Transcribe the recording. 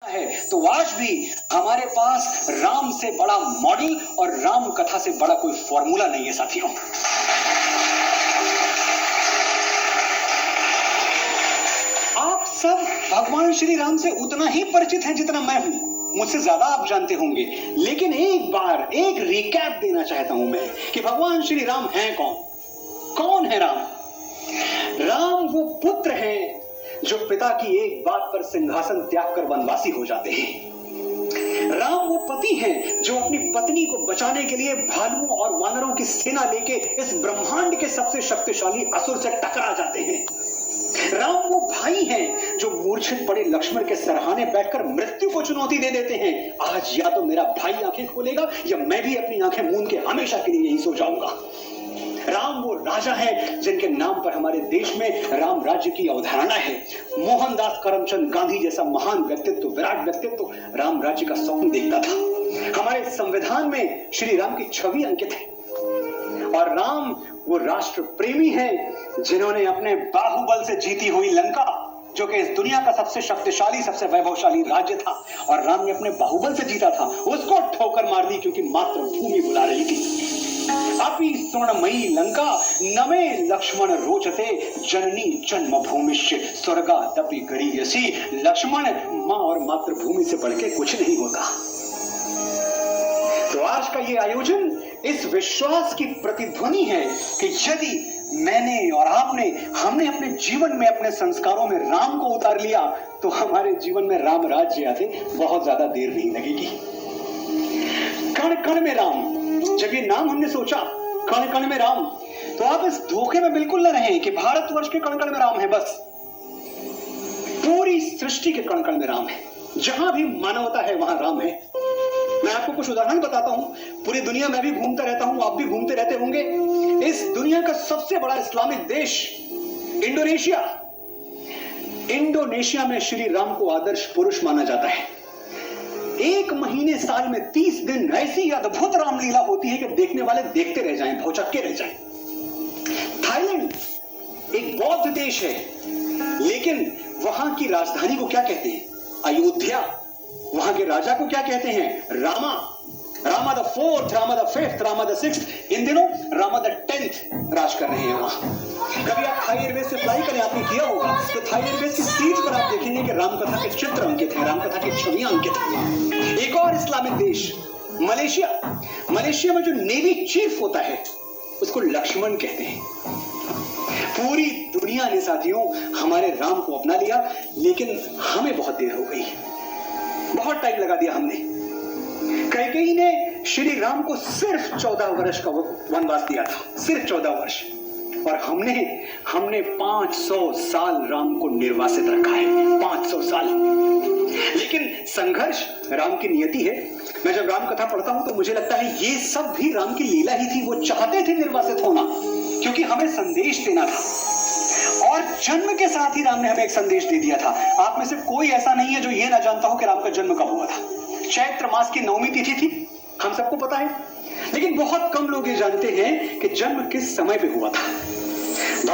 है तो आज भी हमारे पास राम से बड़ा मॉडल और राम कथा से बड़ा कोई फॉर्मूला नहीं है साथियों। आप सब भगवान श्री राम से उतना ही परिचित हैं जितना मैं हूं, मुझसे ज्यादा आप जानते होंगे, लेकिन एक बार एक रिकैप देना चाहता हूं मैं कि भगवान श्री राम हैं कौन। कौन है राम? राम वो पुत्र हैं जो पिता की एक बात पर सिंहासन त्याग कर वनवासी हो जाते हैं। राम वो पति हैं जो अपनी पत्नी को बचाने के लिए भालुओं और वानरों की सेना लेके इस ब्रह्मांड के सबसे शक्तिशाली असुर से टकरा जाते हैं। राम वो भाई हैं जो मूर्छित पड़े लक्ष्मण के सरहाने बैठकर मृत्यु को चुनौती दे देते हैं, आज या तो मेरा भाई आंखें खोलेगा या मैं भी अपनी आंखें मूंद के हमेशा के लिए यही सो जाऊंगा। राम वो राजा है जिनके नाम पर हमारे देश में राम राज्य की अवधारणा है। मोहनदास करमचंद गांधी जैसा महान व्यक्तित्व, विराट व्यक्तित्व राम राज्य का स्वप्न देखता था। हमारे संविधान में श्री राम की छवि अंकित है और राम वो राष्ट्र प्रेमी हैं जिन्होंने अपने बाहुबल से जीती हुई लंका, जो कि इस दुनिया का सबसे शक्तिशाली सबसे वैभवशाली राज्य था और राम ने अपने बाहुबल से जीता था, उसको ठोकर मार दी क्योंकि मातृभूमि बुला रही थी। अपि स्वर्णमयी लंका नमे लक्ष्मण रोचते जननी जन्मभूमिश्च स्वर्गादपि गरीयसी। लक्ष्मण मां और मातृभूमि से बढ़ के कुछ नहीं होता। तो आज का ये आयोजन इस विश्वास की प्रतिध्वनि है कि यदि मैंने और हमने अपने जीवन में अपने संस्कारों में राम को उतार लिया तो हमारे जीवन में राम राज्य आते बहुत ज्यादा देर नहीं लगेगी। कण कण में राम, जब ये नाम हमने सोचा कण कण में राम, तो आप इस धोखे में बिल्कुल न रहें कि भारतवर्ष के कण कण में राम है। बस पूरी सृष्टि के कण कण में राम है। जहां भी मानवता है वहां राम है। मैं आपको कुछ उदाहरण बताता हूं। पूरी दुनिया में भी घूमता रहता हूं, आप भी घूमते रहते होंगे। इस दुनिया का सबसे बड़ा इस्लामिक देश इंडोनेशिया, इंडोनेशिया में श्री राम को आदर्श पुरुष माना जाता है। एक महीने साल में 30 दिन ऐसी अद्भुत रामलीला होती है कि देखने वाले देखते रह जाएं, भौचक्के रह जाएं। थाईलैंड एक बौद्ध देश है, लेकिन वहां की राजधानी को क्या कहते हैं? अयोध्या। वहां के राजा को क्या कहते हैं? Rama. Rama the 4th, Rama the 5th, Rama the 6th। इन दिनों रामा द 10th राज कर रहे हैं वहां। कभी आप थाई एयरवेज से फ्लाई करें, आपने किया होगा, तो थाई एयरवेज की सीट पर आप देखेंगे कि रामकथा के चित्र अंकित हैं, रामकथा की छवियां अंकित हैं। एक और इस्लामिक देश मलेशिया। मलेशिया में जो नेवी चीफ होता है उसको लक्ष्मण कहते हैं। पूरी दुनिया ने साथियों हमारे राम को अपना लिया, लेकिन हमें बहुत देर हो गई, बहुत टाइम लगा दिया हमने। कैकेयी ने श्री राम को सिर्फ 14 वर्ष का वनवास दिया था, सिर्फ 14 वर्ष, और हमने 500 साल राम को निर्वासित रखा है। 500 साल। लेकिन संघर्ष राम की नियति है। मैं जब राम कथा पढ़ता हूं तो मुझे लगता है ये सब भी राम की लीला ही थी। वो चाहते थे निर्वासित होना क्योंकि हमें संदेश देना था, और जन्म के साथ ही राम ने हमें एक संदेश दे दिया था। आप में से कोई ऐसा नहीं है जो ये ना जानता हो कि राम का जन्म कब हुआ था। चैत्र मास की 9वीं तिथि थी, हम सबको पता है, लेकिन बहुत कम लोग ये जानते हैं कि जन्म किस समय पे हुआ था।